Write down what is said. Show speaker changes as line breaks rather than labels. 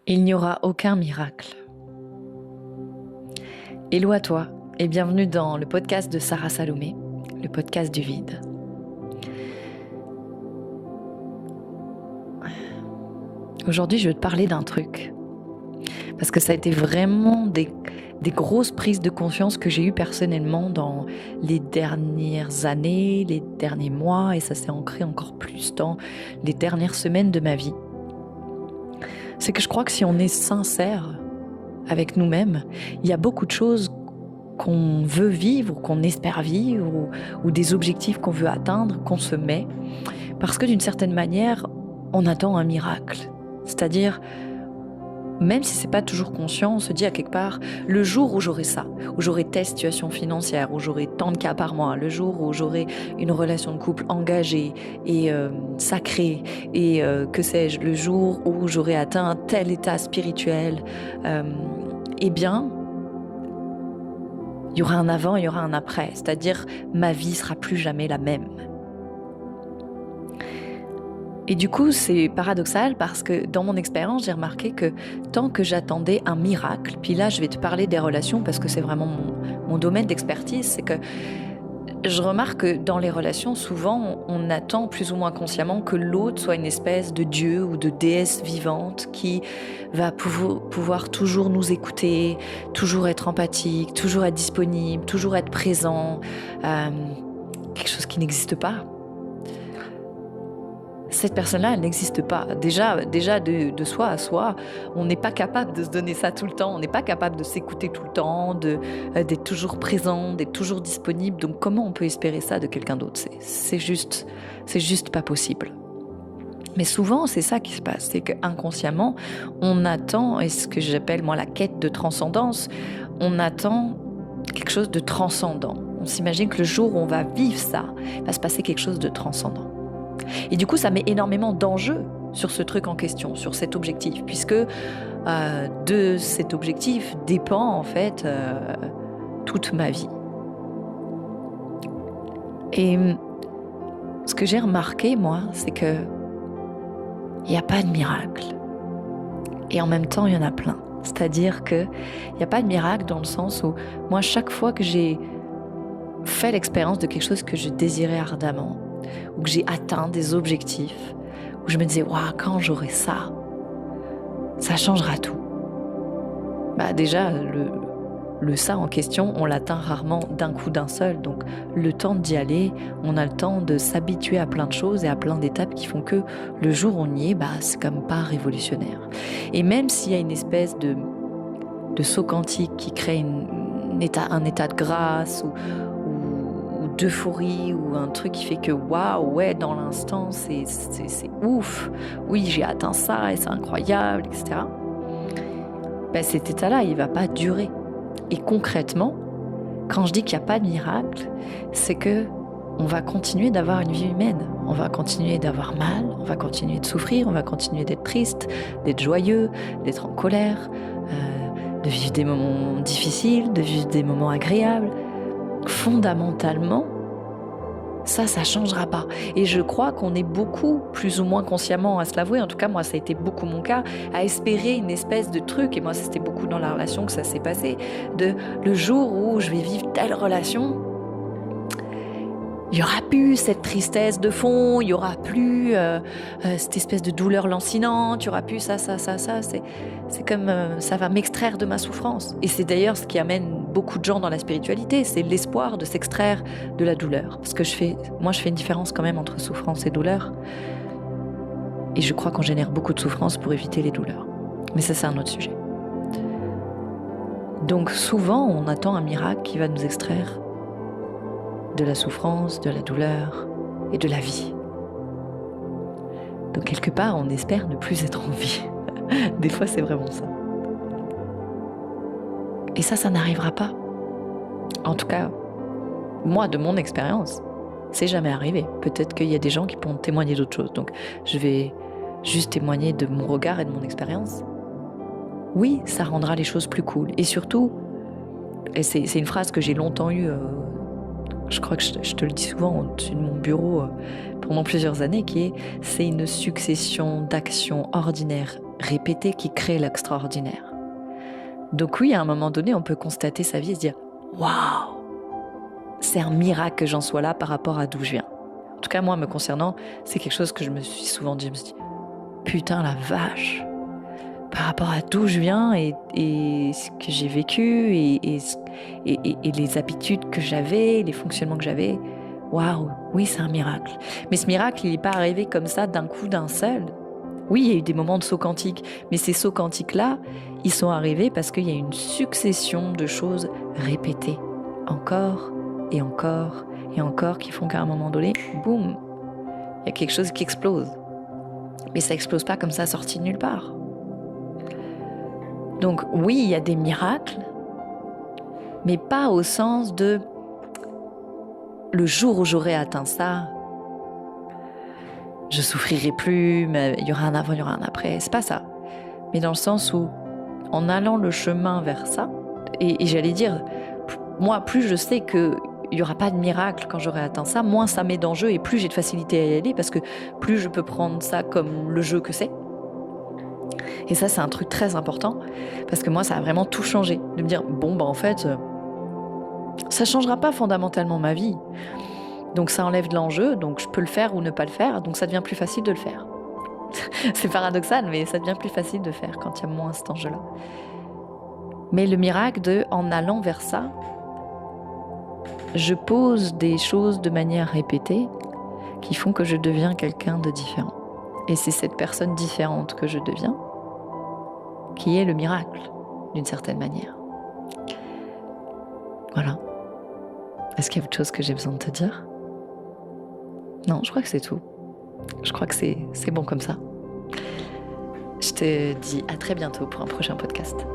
Il n'y aura aucun miracle. Hello à toi et bienvenue dans le podcast de Sarah Salomé, le podcast du vide. Aujourd'hui, je veux te parler d'un truc. Parce que ça a été vraiment des grosses prises de conscience que j'ai eues personnellement dans les dernières années, les derniers mois, et ça s'est ancré encore plus dans les dernières semaines de ma vie. C'est que je crois que si on est sincère avec nous-mêmes, il y a beaucoup de choses qu'on veut vivre, qu'on espère vivre, ou des objectifs qu'on veut atteindre, qu'on se met, parce que d'une certaine manière, on attend un miracle. C'est-à-dire, même si c'est pas toujours conscient, on se dit à quelque part, le jour où j'aurai ça, où j'aurai telle situation financière, où j'aurai tant de cas par mois, le jour où j'aurai une relation de couple engagée et sacrée, et que sais-je, le jour où j'aurai atteint tel état spirituel, eh bien, il y aura un avant, il y aura un après. C'est-à-dire, ma vie sera plus jamais la même. Et du coup, c'est paradoxal parce que dans mon expérience, j'ai remarqué que tant que j'attendais un miracle, puis là, je vais te parler des relations parce que c'est vraiment mon domaine d'expertise, c'est que je remarque que dans les relations, souvent, on attend plus ou moins consciemment que l'autre soit une espèce de dieu ou de déesse vivante qui va pouvoir toujours nous écouter, toujours être empathique, toujours être disponible, toujours être présent, quelque chose qui n'existe pas. Cette personne-là, elle n'existe pas. Déjà de soi à soi, on n'est pas capable de se donner ça tout le temps, on n'est pas capable de s'écouter tout le temps, d'être toujours présent, d'être toujours disponible. Donc comment on peut espérer ça de quelqu'un d'autre ? C'est juste pas possible. Mais souvent, c'est ça qui se passe, c'est qu'inconsciemment, on attend, et ce que j'appelle moi la quête de transcendance, on attend quelque chose de transcendant. On s'imagine que le jour où on va vivre ça, va se passer quelque chose de transcendant. Et du coup, ça met énormément d'enjeux sur ce truc en question, sur cet objectif, puisque de cet objectif dépend en fait toute ma vie. Et ce que j'ai remarqué, moi, c'est que il n'y a pas de miracle. Et en même temps, il y en a plein. C'est-à-dire qu'il n'y a pas de miracle dans le sens où, moi, chaque fois que j'ai fait l'expérience de quelque chose que je désirais ardemment, ou que j'ai atteint des objectifs, où je me disais, waouh, quand j'aurai ça, ça changera tout. Bah déjà, le ça en question, on l'atteint rarement d'un coup d'un seul. Donc le temps d'y aller, on a le temps de s'habituer à plein de choses et à plein d'étapes qui font que le jour où on y est, bah, c'est comme pas révolutionnaire. Et même s'il y a une espèce de saut quantique qui crée un état de grâce ou d'euphorie ou un truc qui fait que waouh, ouais, dans l'instant, c'est ouf. Oui, j'ai atteint ça et c'est incroyable, etc. Ben, cet état-là, il va pas durer. Et concrètement, quand je dis qu'il n'y a pas de miracle, c'est que on va continuer d'avoir une vie humaine. On va continuer d'avoir mal, on va continuer de souffrir, on va continuer d'être triste, d'être joyeux, d'être en colère, de vivre des moments difficiles, de vivre des moments agréables. Fondamentalement, ça changera pas. Et je crois qu'on est beaucoup, plus ou moins consciemment à se l'avouer, en tout cas moi ça a été beaucoup mon cas, à espérer une espèce de truc, et moi c'était beaucoup dans la relation que ça s'est passé, de le jour où je vais vivre telle relation, il n'y aura plus cette tristesse de fond, il n'y aura plus cette espèce de douleur lancinante, il n'y aura plus ça, c'est comme ça va m'extraire de ma souffrance. Et c'est d'ailleurs ce qui amène beaucoup de gens dans la spiritualité, c'est l'espoir de s'extraire de la douleur. Parce que je fais une différence quand même entre souffrance et douleur. Et je crois qu'on génère beaucoup de souffrance pour éviter les douleurs. Mais ça, c'est un autre sujet. Donc souvent, on attend un miracle qui va nous extraire de la souffrance, de la douleur et de la vie. Donc quelque part, on espère ne plus être en vie. Des fois, c'est vraiment ça. Et ça n'arrivera pas. En tout cas, moi, de mon expérience, c'est jamais arrivé. Peut-être qu'il y a des gens qui pourront témoigner d'autres choses. Donc, je vais juste témoigner de mon regard et de mon expérience. Oui, ça rendra les choses plus cool. Et surtout, et c'est une phrase que j'ai longtemps eue, je crois que je te le dis souvent au-dessus de mon bureau pendant plusieurs années, c'est une succession d'actions ordinaires répété qui crée l'extraordinaire. Donc oui, à un moment donné, on peut constater sa vie et se dire « Waouh, c'est un miracle que j'en sois là par rapport à d'où je viens. » En tout cas, moi, me concernant, c'est quelque chose que je me suis souvent dit. Je me suis dit « Putain, la vache !» Par rapport à d'où je viens et ce que j'ai vécu et les habitudes que j'avais, les fonctionnements que j'avais, waouh, oui, c'est un miracle. Mais ce miracle, il n'est pas arrivé comme ça d'un coup, d'un seul. Oui, il y a eu des moments de saut quantique, mais ces sauts quantiques-là, ils sont arrivés parce qu'il y a une succession de choses répétées, encore et encore et encore, qui font qu'à un moment donné, boum, il y a quelque chose qui explose. Mais ça explose pas comme ça, sorti de nulle part. Donc oui, il y a des miracles, mais pas au sens de le jour où j'aurai atteint ça, je souffrirai plus, mais il y aura un avant, il y aura un après. C'est pas ça. Mais dans le sens où, en allant le chemin vers ça, et j'allais dire, moi, plus je sais qu'il n'y aura pas de miracle quand j'aurai atteint ça, moins ça met d'enjeu et plus j'ai de facilité à y aller, parce que plus je peux prendre ça comme le jeu que c'est. Et ça, c'est un truc très important, parce que moi, ça a vraiment tout changé. De me dire, bon, en fait, ça changera pas fondamentalement ma vie. Donc ça enlève de l'enjeu, donc je peux le faire ou ne pas le faire, donc ça devient plus facile de le faire. C'est paradoxal, mais ça devient plus facile de faire quand il y a moins cet enjeu-là. Mais le miracle en allant vers ça, je pose des choses de manière répétée qui font que je deviens quelqu'un de différent. Et c'est cette personne différente que je deviens qui est le miracle, d'une certaine manière. Voilà. Est-ce qu'il y a autre chose que j'ai besoin de te dire ? Non, je crois que c'est tout. Je crois que c'est bon comme ça. Je te dis à très bientôt pour un prochain podcast.